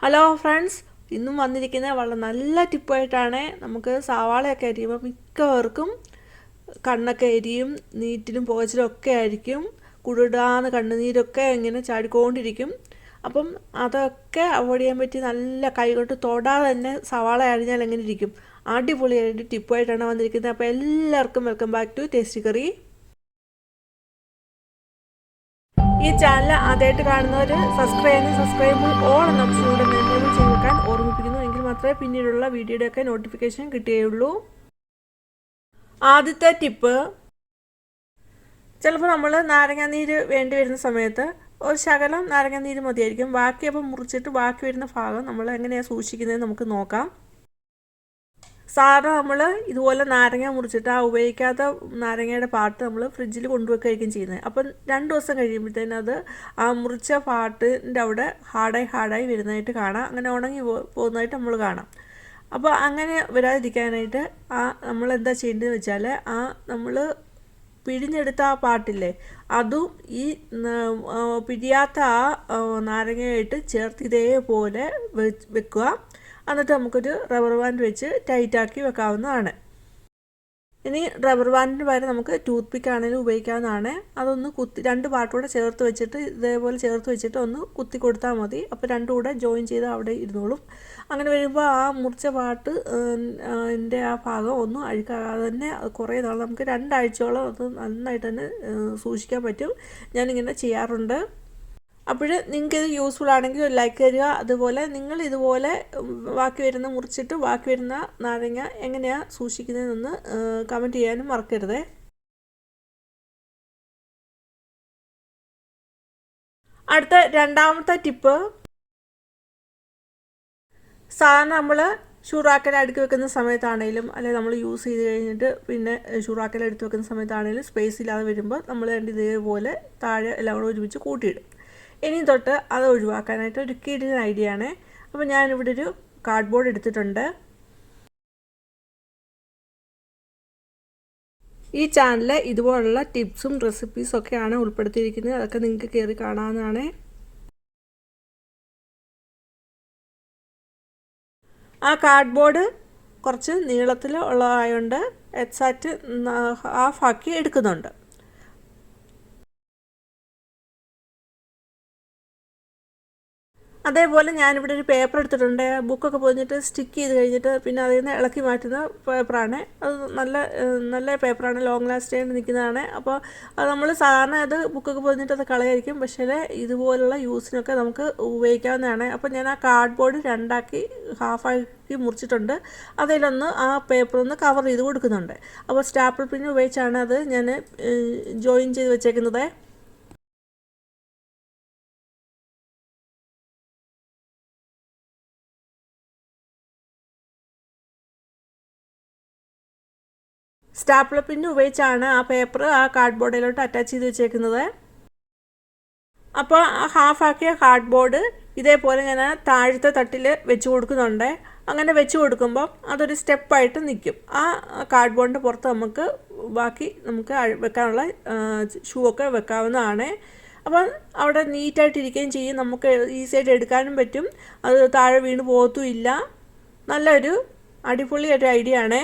Hello friends, ഇന്നും വന്നിരിക്കുന്നത് വളരെ നല്ല ടിപ്പായിട്ടാണ്. നമുക്ക് സവാളയൊക്കെ അരിയുമ്പോൾ മിക്കവർക്കും കണ്ണൊക്കെ എരിയും, നീറ്റിലും പുകച്ചിലും ഒക്കെ ആയിരിക്കും. കുടുടാന്ന് കണ്ണുനീരൊക്കെ ഇങ്ങനെ ചാടിക്കൊണ്ടിരിക്കും. അപ്പം അതൊക്കെ അവോയ്ഡ് ചെയ്യാൻ പറ്റി നല്ല കൈകൊണ്ട് തൊടാതെ തന്നെ സവാള അരിഞ്ഞാൽ എങ്ങനെ ഇരിക്കും, അടിപൊളിയായിട്ട് ടിപ്പായിട്ടാണ് വന്നിരിക്കുന്നത്. അപ്പോൾ എല്ലാവർക്കും welcome back to tasty curry. ഈ ചാനൽ ആദ്യമായിട്ട് കാണുന്നവർ സബ്സ്ക്രൈബ് ഓൾ എന്ന ഓപ്ഷനിലൂടെ എനേബിൾ ചെയ്ത് വെക്കാൻ ഓർമ്മിപ്പിക്കുന്നു. എങ്കിൽ മാത്രമേ പിന്നീടുള്ള വീഡിയോയുടെയൊക്കെ നോട്ടിഫിക്കേഷൻ കിട്ടുകയുള്ളൂ. ആദ്യത്തെ ടിപ്പ്, ചിലപ്പോൾ നമ്മൾ നാരങ്ങാനീര് വേണ്ടി വരുന്ന സമയത്ത് ഒരു ശകലം നാരങ്ങാനീര് മതിയായിരിക്കും. ബാക്കി അപ്പം മുറിച്ചിട്ട് ബാക്കി വരുന്ന ഭാഗം നമ്മൾ എങ്ങനെയാണ് സൂക്ഷിക്കുന്നത് നമുക്ക് നോക്കാം. സാധാരണ നമ്മൾ ഇതുപോലെ നാരങ്ങ മുറിച്ചിട്ട് ആ ഉപയോഗിക്കാത്ത നാരങ്ങയുടെ പാട്ട് നമ്മൾ ഫ്രിഡ്ജിൽ കൊണ്ടുവെക്കുകയായിരിക്കും ചെയ്യുന്നത്. അപ്പം 2 ദിവസം കഴിയുമ്പോഴത്തേനും അത് ആ മുറിച്ച പാട്ടിൻ്റെ അവിടെ ഹാർഡായി വരുന്നതായിട്ട് കാണാം. അങ്ങനെ ഉണങ്ങി പോകുന്നതായിട്ട് നമ്മൾ കാണാം. അപ്പോൾ അങ്ങനെ വരാതിരിക്കാനായിട്ട് നമ്മൾ എന്താ ചെയ്യേണ്ടതെന്ന് വെച്ചാൽ, നമ്മൾ പിഴിഞ്ഞെടുത്ത ആ പാട്ടില്ലേ, അതും ഈ പിരിയാത്ത നാരങ്ങയായിട്ട് ചേർത്ത് ഇതേപോലെ വെക്കുക. എന്നിട്ട് നമുക്കൊരു റബ്ബർ ബാൻഡ് വെച്ച് ടൈറ്റാക്കി വെക്കാവുന്നതാണ്. ഇനി റബ്ബർ ബാൻഡിന് പകരം നമുക്ക് ടൂത്ത് പിക്ക് ആണെങ്കിലും ഉപയോഗിക്കാവുന്നതാണ്. അതൊന്ന് കുത്തി 2 പാർട്ടൂടെ ചേർത്ത് വെച്ചിട്ട് ഇതേപോലെ ചേർത്ത് വെച്ചിട്ട് ഒന്ന് കുത്തി കൊടുത്താൽ മതി. അപ്പോൾ 2 കൂടെ ജോയിൻ ചെയ്ത് അവിടെ ഇരുന്നോളും. അങ്ങനെ വരുമ്പോൾ ആ മുറിച്ച പാട്ട് എൻ്റെ ആ ഭാഗം ഒന്നും അഴുക്കാകാതെ തന്നെ കുറേ നാൾ നമുക്ക് 2 ആഴ്ചയോളം അത് നന്നായിട്ട് തന്നെ സൂക്ഷിക്കാൻ പറ്റും. ഞാനിങ്ങനെ ചെയ്യാറുണ്ട്. അപ്പോൾ നിങ്ങൾക്കിത് യൂസ്ഫുൾ ആണെങ്കിൽ ഒരു ലൈക്ക് തരിക. അതുപോലെ നിങ്ങൾ ഇതുപോലെ മുറിച്ചിട്ട് ബാക്കി വരുന്ന നാരങ്ങ എങ്ങനെയാണ് സൂക്ഷിക്കുന്നതെന്ന് കമൻറ്റ് ചെയ്യാനും മറക്കരുത്. അടുത്ത രണ്ടാമത്തെ ടിപ്പ്, സാധാരണ നമ്മൾ ഷൂറാക്കൽ അടുക്കി വെക്കുന്ന സമയത്താണെങ്കിലും അല്ലെങ്കിൽ നമ്മൾ യൂസ് ചെയ്ത് കഴിഞ്ഞിട്ട് പിന്നെ ഷൂറാക്കൽ എടുത്ത് വെക്കുന്ന സമയത്താണെങ്കിലും സ്പേസ് ഇല്ലാതെ വരുമ്പോൾ നമ്മൾ ഇതേപോലെ താഴെ എല്ലാം കൂടെ ഒരുമിച്ച് കൂട്ടിയിടും. ഇനി തൊട്ട് അത് ഒഴിവാക്കാനായിട്ട് ഒരു കിടിലൻ ഐഡിയ ആണ്. അപ്പോൾ ഞാനിവിടെ ഒരു കാർഡ്ബോർഡ് എടുത്തിട്ടുണ്ട്. ഈ ചാനലിൽ ഇതുപോലുള്ള ടിപ്സും റെസിപ്പീസും ഒക്കെയാണ് ഉൾപ്പെടുത്തിയിരിക്കുന്നത്. അതൊക്കെ നിങ്ങൾക്ക് കയറി കാണാവുന്നതാണ്. ആ കാർഡ്ബോർഡ് കുറച്ച് നീളത്തിൽ ഉള്ളതായതുകൊണ്ട് എക്സാക്റ്റ് ഹാഫ് ആക്കി എടുക്കുന്നുണ്ട്. അതേപോലെ ഞാനിവിടെ ഒരു പേപ്പർ എടുത്തിട്ടുണ്ട്. ബുക്കൊക്കെ പൊതിഞ്ഞിട്ട് സ്റ്റിക്ക് ചെയ്ത് കഴിഞ്ഞിട്ട് പിന്നെ അതിൽ നിന്ന് ഇളക്കി മാറ്റുന്ന പേപ്പറാണ്. അത് നല്ല പേപ്പറാണ്, ലോങ് ലാസ്റ്റ് ആയിട്ട് നിൽക്കുന്നതാണ്. അപ്പോൾ അത് നമ്മൾ സാധാരണ അത് ബുക്കൊക്കെ പൊതിഞ്ഞിട്ട് അത് കളയായിരിക്കും. പക്ഷേ ഇതുപോലുള്ള യൂസിനൊക്കെ നമുക്ക് ഉപയോഗിക്കാവുന്നതാണ്. അപ്പോൾ ഞാൻ ആ കാർഡ്ബോർഡ് 2 ഹാഫാക്കി മുറിച്ചിട്ടുണ്ട്. അതിലൊന്ന് ആ പേപ്പർ ഒന്ന് കവർ ചെയ്ത് കൊടുക്കുന്നുണ്ട്. അപ്പോൾ സ്റ്റാപ്പിൾ പിൻ ഉപയോഗിച്ചാണ് അത് ഞാൻ ജോയിൻ ചെയ്ത് വെച്ചേക്കുന്നത്. സ്റ്റാപ്ലർ പിൻ ഉപയോഗിച്ചാണ് ആ പേപ്പർ ആ കാർഡ്ബോർഡിലോട്ട് അറ്റാച്ച് ചെയ്ത് വെച്ചേക്കുന്നത്. അപ്പോൾ ആ ഹാഫാക്കിയ കാർഡ്ബോർഡ് ഇതേപോലെ ഞാൻ താഴത്തെ തട്ടിൽ വെച്ച് കൊടുക്കുന്നുണ്ട്. അങ്ങനെ വെച്ച് കൊടുക്കുമ്പോൾ അതൊരു സ്റ്റെപ്പായിട്ട് നിൽക്കും. ആ കാർഡ്ബോർഡിൻ്റെ പുറത്ത് നമുക്ക് വെക്കാനുള്ള ഷൂ ഒക്കെ വെക്കാവുന്നതാണ്. അപ്പോൾ അവിടെ നീറ്റായിട്ടിരിക്കുകയും ചെയ്യും. നമുക്ക് ഈസിയായിട്ട് എടുക്കാനും പറ്റും. അത് താഴെ വീണ് പോകത്തുമില്ല. നല്ലൊരു അടിപൊളി ഒരു ഐഡിയ ആണ്.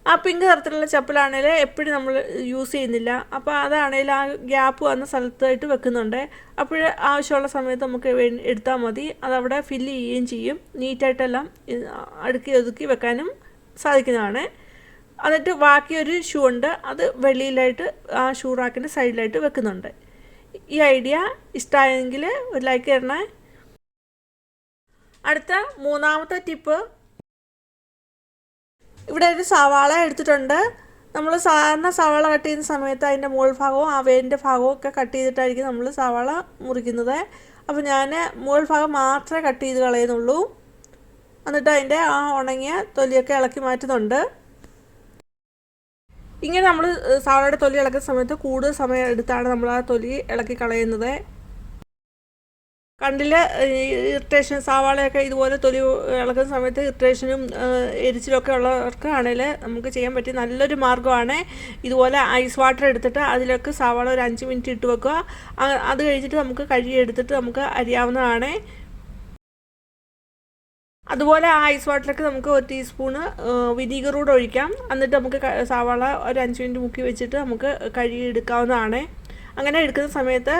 ആ പിങ്ക് നിറത്തിലുള്ള ചപ്പലാണെങ്കിൽ എപ്പോഴും നമ്മൾ യൂസ് ചെയ്യുന്നില്ല. അപ്പോൾ അതാണെങ്കിൽ ആ ഗ്യാപ്പ് വന്ന സ്ഥലത്തായിട്ട് വെക്കുന്നുണ്ട്. അപ്പോൾ ആവശ്യമുള്ള സമയത്ത് നമുക്ക് എടുത്താൽ മതി. അതവിടെ ഫില്ല് ചെയ്യുകയും ചെയ്യും. നീറ്റായിട്ടെല്ലാം അടുക്കി ഒതുക്കി വെക്കാനും സാധിക്കുന്നതാണ്. എന്നിട്ട് ബാക്കിയൊരു ഷൂ ഉണ്ട്, അത് വെളിയിലായിട്ട് ആ ഷൂ റാക്കിൻ്റെ സൈഡിലായിട്ട് വെക്കുന്നുണ്ട്. ഈ ഐഡിയ ഇഷ്ടമായെങ്കിൽ ഒരു ലൈക്ക് തരണേ. അടുത്ത മൂന്നാമത്തെ ടിപ്പ്, ഇവിടെ ഒരു സവാള എടുത്തിട്ടുണ്ട്. നമ്മൾ സാധാരണ സവാള കട്ട് ചെയ്യുന്ന സമയത്ത് അതിൻ്റെ മുകൾ ഭാഗവും ആ വേരിൻ്റെ ഭാഗവും ഒക്കെ കട്ട് ചെയ്തിട്ടായിരിക്കും നമ്മൾ സവാള മുറിക്കുന്നത്. അപ്പോൾ ഞാൻ മുകൾ ഭാഗം മാത്രമേ കട്ട് ചെയ്ത് കളയുന്നുള്ളൂ. എന്നിട്ട് അതിൻ്റെ ആ ഉണങ്ങിയ തൊലിയൊക്കെ ഇളക്കി മാറ്റുന്നുണ്ട്. ഇങ്ങനെ നമ്മൾ സവാളയുടെ തൊലി ഇളക്കുന്ന സമയത്ത് കൂടുതൽ സമയം എടുത്താണ് നമ്മൾ ആ തൊലി ഇളക്കി കളയുന്നത്. കണ്ണിൽ ഇറിറ്റേഷൻ, സവാളയൊക്കെ ഇതുപോലെ തൊലി ഇളക്കുന്ന സമയത്ത് ഇറിറ്റേഷനും എരിച്ചിലൊക്കെ ഉള്ളവർക്ക് ആണെങ്കിൽ നമുക്ക് ചെയ്യാൻ പറ്റിയ നല്ലൊരു മാർഗ്ഗമാണ്. ഇതുപോലെ ഐസ് വാട്ടർ എടുത്തിട്ട് അതിലേക്ക് സവാള ഒരു 5 മിനിറ്റ് ഇട്ട് വെക്കുക. അത് കഴിഞ്ഞിട്ട് നമുക്ക് കഴുകി എടുത്തിട്ട് നമുക്ക് അരിയാവുന്നതാണ്. അതുപോലെ ആ ഐസ് വാട്ടറിലേക്ക് നമുക്ക് 1 ടീസ്പൂണ് വിനീഗർ കൂടെ ഒഴിക്കാം. എന്നിട്ട് നമുക്ക് സവാള ഒരു 5 മിനിറ്റ് മുക്കി വെച്ചിട്ട് നമുക്ക് കഴുകി എടുക്കാവുന്നതാണ്. അങ്ങനെ എടുക്കുന്ന സമയത്ത്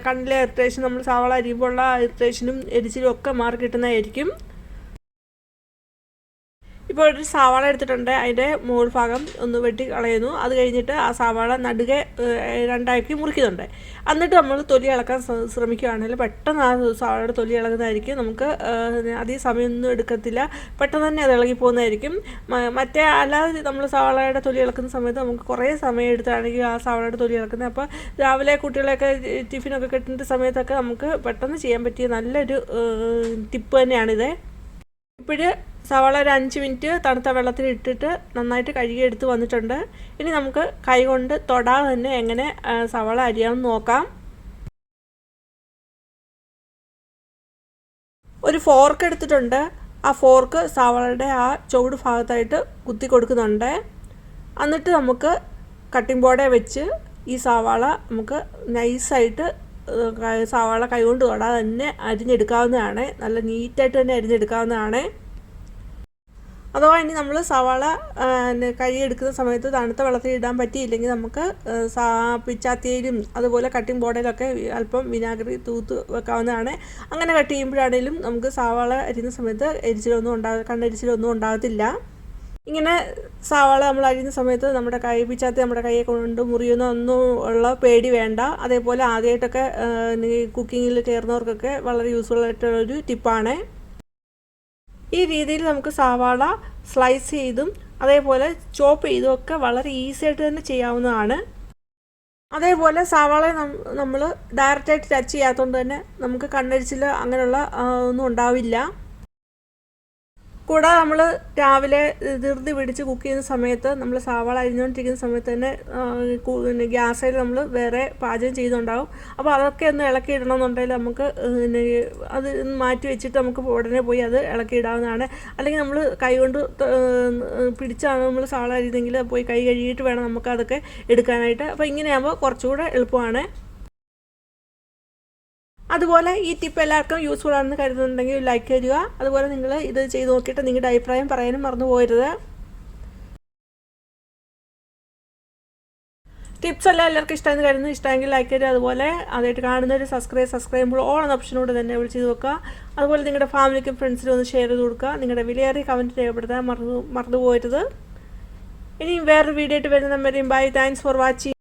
കണ്ണിലെ ഇറിറ്റേഷൻ, നമ്മൾ സവാള അരിയുമ്പോൾ ഉള്ള ഇറിറ്റേഷനും എരിച്ചിലും ഒക്കെ മാറി കിട്ടുന്നതായിരിക്കും. ഇപ്പോൾ ഒരു സവാള എടുത്തിട്ടുണ്ട്, അതിൻ്റെ മുകൾ ഭാഗം ഒന്ന് വെട്ടി കളയുന്നു. അത് കഴിഞ്ഞിട്ട് ആ സവാള നടുകെ 2ആക്കി മുറിക്കുന്നുണ്ട്. എന്നിട്ട് നമ്മൾ തൊലി ഇളക്കാൻ ശ്രമിക്കുകയാണെങ്കിൽ പെട്ടെന്ന് ആ സവാളയുടെ തൊലി ഇളകുന്നതായിരിക്കും. നമുക്ക് അധികം സമയമൊന്നും എടുക്കത്തില്ല, പെട്ടെന്ന് തന്നെ അത് ഇളകി പോകുന്നതായിരിക്കും. മറ്റേ അല്ലാതെ നമ്മൾ സവാളയുടെ തൊലി ഇളക്കുന്ന സമയത്ത് നമുക്ക് കുറേ സമയം എടുത്താണെങ്കിൽ ആ സവാളയുടെ തൊലി ഇളക്കുന്നത്. അപ്പോൾ രാവിലെ കുട്ടികളെയൊക്കെ ടിഫിനൊക്കെ കിട്ടുന്ന സമയത്തൊക്കെ നമുക്ക് പെട്ടെന്ന് ചെയ്യാൻ പറ്റിയ നല്ലൊരു ടിപ്പ് തന്നെയാണിത്. ഇപ്പോഴ് സവാള ഒരു 5 മിനിറ്റ് തണുത്ത വെള്ളത്തിൽ ഇട്ടിട്ട് നന്നായിട്ട് കഴുകിയെടുത്ത് വന്നിട്ടുണ്ട്. ഇനി നമുക്ക് കൈ കൊണ്ട് തൊടാതെ തന്നെ എങ്ങനെ സവാള അരിയാമെന്ന് നോക്കാം. ഒരു ഫോർക്ക് എടുത്തിട്ടുണ്ട്. ആ ഫോർക്ക് സവാളയുടെ ആ ചുവട് ഭാഗത്തായിട്ട് കുത്തി കൊടുക്കുന്നുണ്ട്. എന്നിട്ട് നമുക്ക് കട്ടിംഗ് ബോർഡെ വെച്ച് ഈ സവാള നമുക്ക് നൈസായിട്ട് സവാള കൈകൊണ്ട് തൊടാതെ തന്നെ അരിഞ്ഞെടുക്കാവുന്നതാണ്. നല്ല നീറ്റായിട്ട് തന്നെ അരിഞ്ഞെടുക്കാവുന്നതാണ്. അഥവാ ഇനി നമ്മൾ സവാള കഴുകിയെടുക്കുന്ന സമയത്ത് തണുത്ത വെള്ളത്തിൽ ഇടാൻ പറ്റിയില്ലെങ്കിൽ നമുക്ക് പിച്ചാത്തിയിലും അതുപോലെ കട്ടിംഗ് ബോർഡിലൊക്കെ അല്പം വിനാഗിരി തൂത്ത് വെക്കാവുന്നതാണ്. അങ്ങനെ കട്ട് ചെയ്യുമ്പോഴാണെങ്കിലും നമുക്ക് സവാള അരിയുന്ന സമയത്ത് കണ്ണെരിച്ചിലൊന്നും ഉണ്ടാകത്തില്ല. ഇങ്ങനെ സവാള നമ്മൾ അരിയുന്ന സമയത്ത് നമ്മുടെ പിച്ചാത്തി നമ്മുടെ കൈയെ കൊണ്ട് മുറിയുന്നൊന്നും ഉള്ള പേടി വേണ്ട. അതേപോലെ ആദ്യമായിട്ടൊക്കെ കുക്കിങ്ങിൽ കയറുന്നവർക്കൊക്കെ വളരെ യൂസ്ഫുൾ ആയിട്ടുള്ളൊരു ടിപ്പാണ്. ഈ രീതിയിൽ നമുക്ക് സവാള സ്ലൈസ് ചെയ്തും അതേപോലെ ചോപ്പ് ചെയ്തും ഒക്കെ വളരെ ഈസി ആയിട്ട് തന്നെ ചെയ്യാവുന്നതാണ്. അതേപോലെ സവാള നമ്മൾ ഡയറക്റ്റായിട്ട് ടച്ച് ചെയ്യാത്തതുകൊണ്ട് തന്നെ നമുക്ക് കണ്ണെരിച്ചിൽ അങ്ങനെയുള്ള ഒന്നും ഉണ്ടാവില്ല. കൂടാതെ നമ്മൾ രാവിലെ ധൃതി പിടിച്ച് കുക്ക് ചെയ്യുന്ന സമയത്ത് നമ്മൾ സവാള അരിഞ്ഞുകൊണ്ടിരിക്കുന്ന സമയത്ത് തന്നെ ഗ്യാസിൽ നമ്മൾ വേറെ പാചകം ചെയ്യുന്നുണ്ടാവും. അപ്പോൾ അതൊക്കെ ഒന്ന് ഇളക്കിയിടണമെന്നുണ്ടെങ്കിൽ നമുക്ക് അത് മാറ്റി വെച്ചിട്ട് നമുക്ക് ഉടനെ പോയി അത് ഇളക്കിയിടാവുന്നതാണ്. അല്ലെങ്കിൽ നമ്മൾ കൈ കൊണ്ട് പിടിച്ചാണ് നമ്മൾ സവാള അരിയുന്നെങ്കിൽ പോയി കൈ കഴുകിയിട്ട് വേണം നമുക്ക് അതൊക്കെ എടുക്കാനായിട്ട്. അപ്പോൾ ഇങ്ങനെയാകുമ്പോൾ കുറച്ചുകൂടെ എളുപ്പമാണ്. അതുപോലെ ഈ ടിപ്പ് എല്ലാവർക്കും യൂസ്ഫുൾ ആണെന്ന് കരുതുന്നുണ്ടെങ്കിൽ ലൈക്ക് ചെയ്യുക. അതുപോലെ നിങ്ങൾ ഇത് ചെയ്ത് നോക്കിയിട്ട് നിങ്ങളുടെ അഭിപ്രായം പറയാനും മറന്നു പോകരുത്. ടിപ്സ് എല്ലാം എല്ലാവർക്കും ഇഷ്ടമെന്ന് കരുതുന്നു. ഇഷ്ടമെങ്കിൽ ലൈക്ക് ചെയ്യുക. അതുപോലെ അതായിട്ട് കാണുന്നവർ സബ്സ്ക്രൈബ് ചെയ്യുമ്പോൾ ഓൾ എന്ന ഓപ്ഷനോട് തന്നെ ചെയ്ത് നോക്കുക. അതുപോലെ നിങ്ങളുടെ ഫാമിലിക്കും ഫ്രണ്ട്സിനും ഒന്ന് ഷെയർ ചെയ്ത് കൊടുക്കുക. നിങ്ങളുടെ വിലയേറിയ കമൻറ്റ് രേഖപ്പെടുത്താൻ മറന്നു പോകരുത്. ഇനി വേറൊരു വീഡിയോ ആയിട്ട് വരുന്ന വരെയും ബൈ. Thanks for watching.